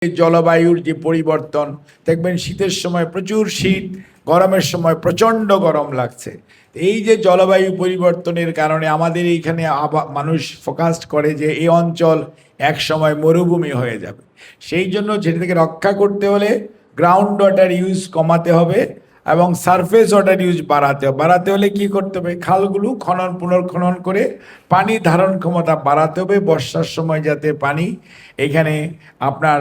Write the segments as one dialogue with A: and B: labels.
A: জলবায়ুর যে পরিবর্তন, দেখবেন শীতের সময় প্রচুর শীত, গরমের সময় প্রচণ্ড গরম লাগছে। এই যে জলবায়ু পরিবর্তনের কারণে আমাদের এইখানে মানুষ ফোকাস করে যে এই অঞ্চল এক সময় মরুভূমি হয়ে যাবে। সেই জন্য যেটা থেকে রক্ষা করতে হলে গ্রাউন্ড ওয়াটার ইউজ কমাতে হবে এবং সারফেস ওয়াটার ইউজ বাড়াতে হলে কি করতে হবে, খালগুলো পুনর্খনন করে পানি ধারণ ক্ষমতা বাড়াতে হবে। বর্ষার সময় যাতে পানি এখানে আপনার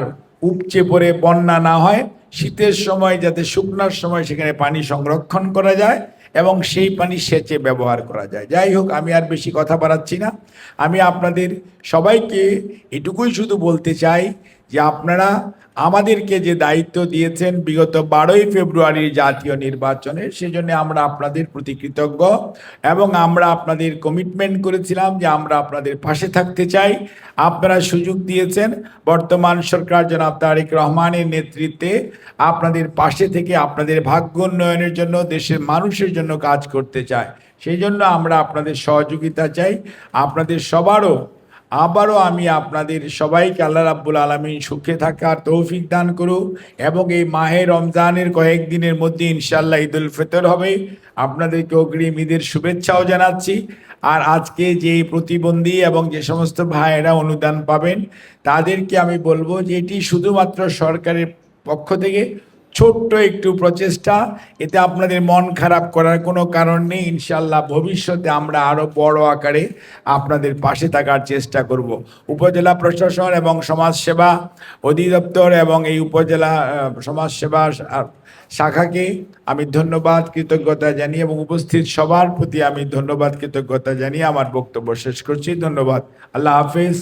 A: উপচে পড়ে বন্যা না হয়, শীতের সময় যাতে শুকনার সময় সেখানে পানি সংরক্ষণ করা যায় এবং সেই পানি সেচে ব্যবহার করা যায়। যাই হোক, আমি আর বেশি কথা বাড়াচ্ছি না। আমি আপনাদের সবাইকে এটুকুই শুধু বলতে চাই যে আপনারা আমাদেরকে যে দায়িত্ব দিয়েছেন বিগত 12ই ফেব্রুয়ারির জাতীয় নির্বাচনে, সেজন্য আমরা আপনাদের প্রতি কৃতজ্ঞ এবং আমরা আপনাদের কমিটমেন্ট করেছিলাম যে আমরা আপনাদের পাশে থাকতে চাই। আপনারা সুযোগ দিয়েছেন, বর্তমান সরকার জনাব তারেক রহমানের নেতৃত্বে আপনাদের পাশে থেকে আপনাদের ভাগ্য উন্নয়নের জন্য, দেশের মানুষের জন্য কাজ করতে চায়। সেই জন্য আমরা আপনাদের সহযোগিতা চাই। আপনাদের আবারও আমি আপনাদের সবাইকে আল্লাহ রাব্বুল আলামিন সুখে থাকার তৌফিক দান করুক এবং এই মাহে রমজানের কয়েকদিনের মধ্যে ইনশাআল্লাহ ঈদুল ফিতর হবে। আপনাদেরকে অগ্রিম ঈদের শুভেচ্ছাও জানাচ্ছি। আর আজকে যে প্রতিবন্ধী এবং যে সমস্ত ভাইয়েরা অনুদান পাবেন তাদেরকে আমি বলবো যে এটি শুধুমাত্র সরকারের পক্ষ থেকে ছোট্ট একটু প্রচেষ্টা, এতে আপনাদের মন খারাপ করার কোনো কারণ নেই। ইনশাল্লাহ ভবিষ্যতে আমরা আরও বড় আকারে আপনাদের পাশে থাকার চেষ্টা করব। উপজেলা প্রশাসন এবং সমাজসেবা অধিদপ্তর এবং এই উপজেলা সমাজসেবা শাখাকে আমি ধন্যবাদ কৃতজ্ঞতা জানিয়ে এবং উপস্থিত সবার প্রতি আমি ধন্যবাদ কৃতজ্ঞতা জানিয়ে আমার বক্তব্য শেষ করছি। ধন্যবাদ। আল্লাহ হাফেজ।